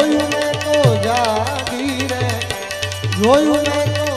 જોયું મેં તો જાગી રે, જોયું મેં તો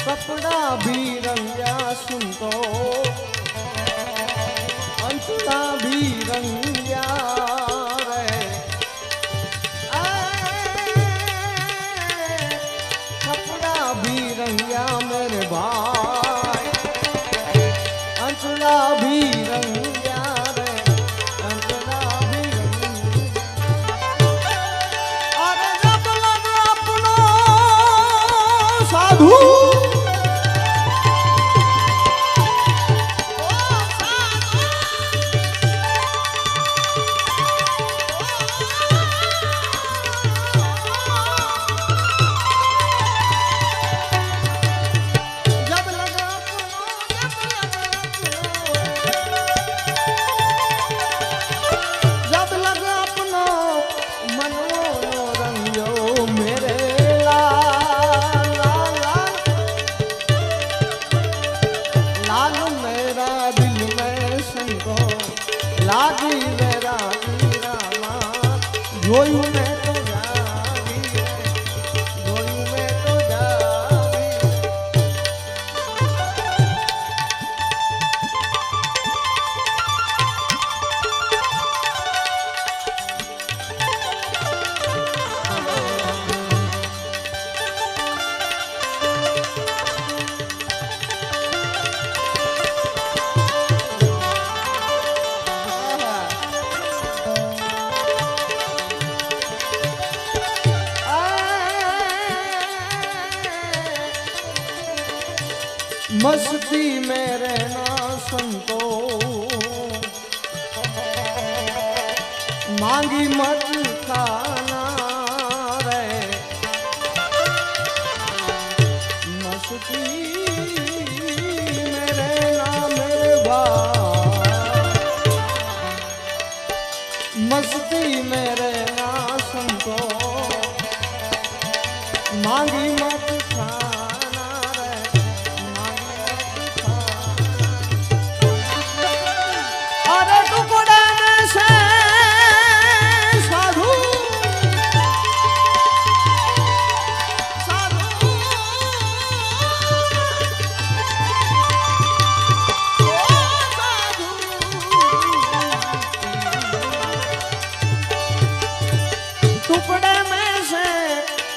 कपड़ा भी रंगा सुन तो अंचला भी रंगा रे, कपड़ा भी रंगा मेरे भाई, अंचला भी रंगा रे, अंचला भी रंगा। अरे जब लगा अपनो साधु लागी मेरा वीरामा, जोયું મેં તો જાગી રે, જોયું મેં તો જાગી। मस्ती में रहना संतो, मांगी मत खाना रे, मस्ती में रहना मेरे भाई, मस्ती में रहना संतो, मांगी मत खाना।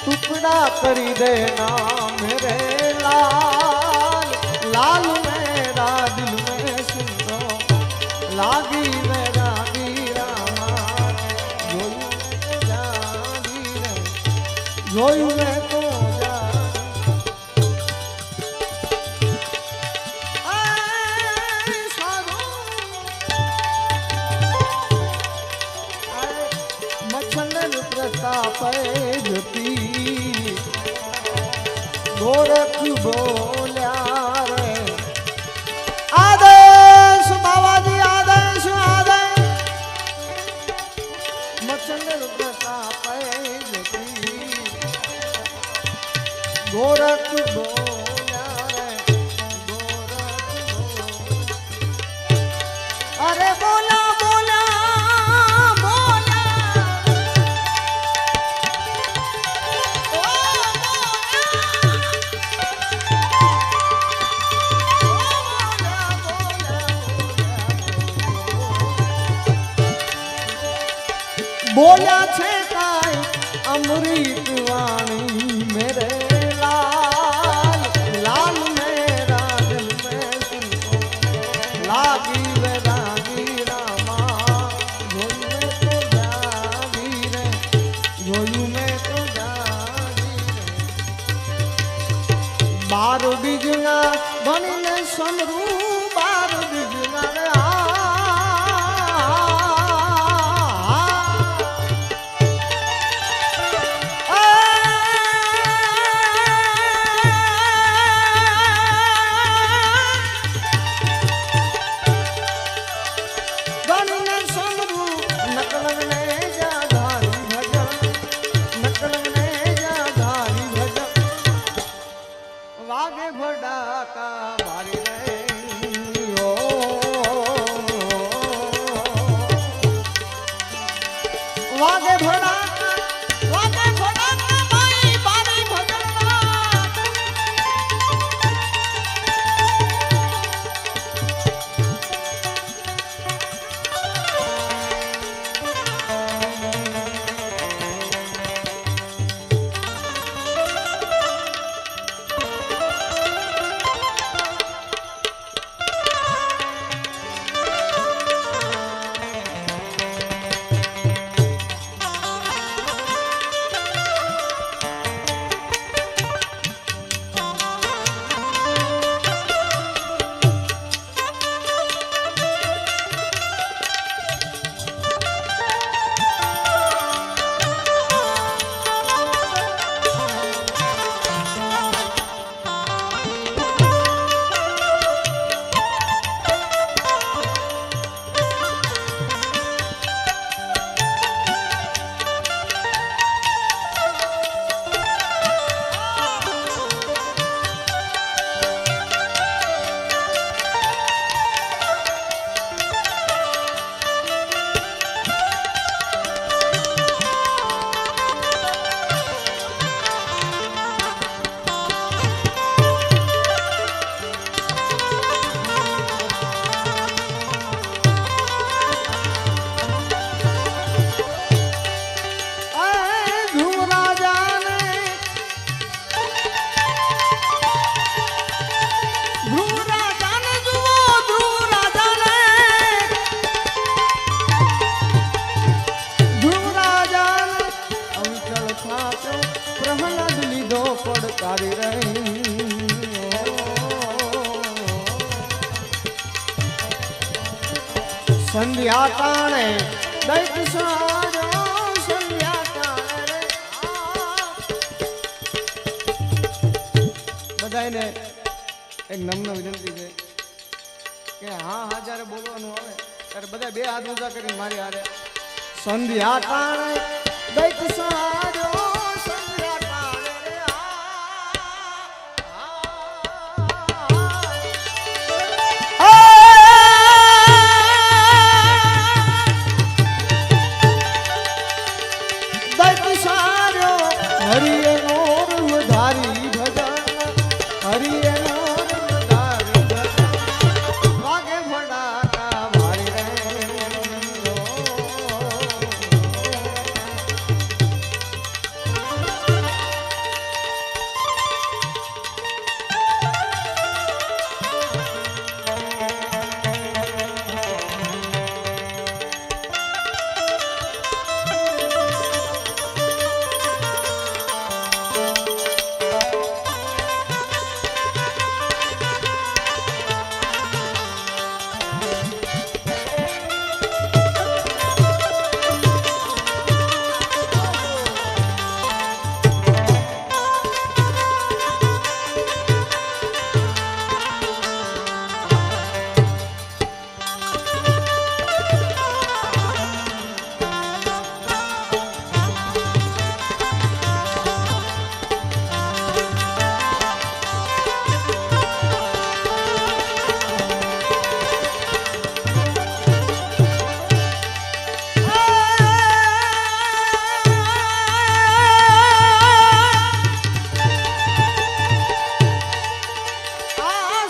टुकड़ा करी देना मेरे लाल, लाल मेरा दिल में सुन दो, लागी मेरा वीरामा, जोયું મેં તો જાગી રે, જોયું મેં તો मच्छर प्रताप जती गोरख बोल्या रे, आदेश बाबाजी आदेश आदेश, मच्छर प्रताप जती गोरख बोल्या रे, गोरख अरे बोला बोला छे काई अमृत वाणी मेरे लाल, लाल मेरा दिल में सुन तो, लागी मेरा वीरामा, जोયું મેં તો જાગી રે, જોયું મેં તો જાગી રે। 12 બીજના બનીને સમરૂ 12 બીજના રે સંધ્યા ટાણે દૈત સાજો સંધ્યા ટાણે રે બધાને એક નમ્ર વિનંતી છે કે હા હા જ્યારે બોલવાનું આવે ત્યારે બધા બે હાથ ઊંચા કરીને મારી હારે સંધ્યા ટાણે દૈત સાજો સંધ્યા ટાણે રે દૈત સાજો હરિએ નોર વધારી ભજન હરિએ નોર વધારી ભજન વાગે ફડાકા મારી રે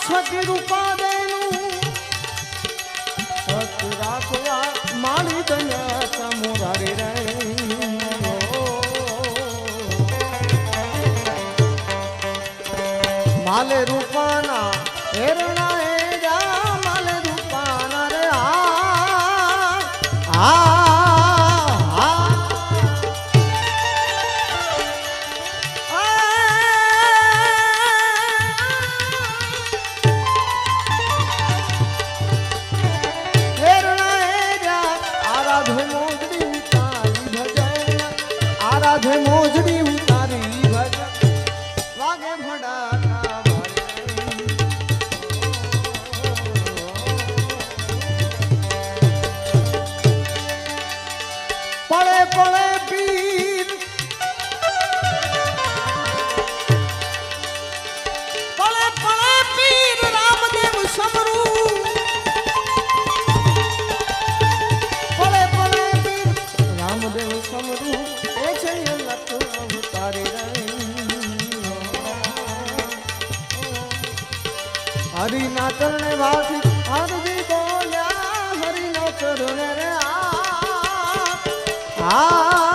સતી રૂપા દેનું સત રાખવા મારી દયા મોરારી રે માલે રૂપાના હેરણા હે જા માલે રૂપાના રે આરાધે મોજડી ઉતારી ભજન વાગે ફડાકા પડે પડે પીર પડે પડે પીર રામદેવ સમરું પડે પડે પીર રામદેવ સમરું હરિના ચરણે વાસી હરજી બોલ્યા હરિના ચરણે રે આ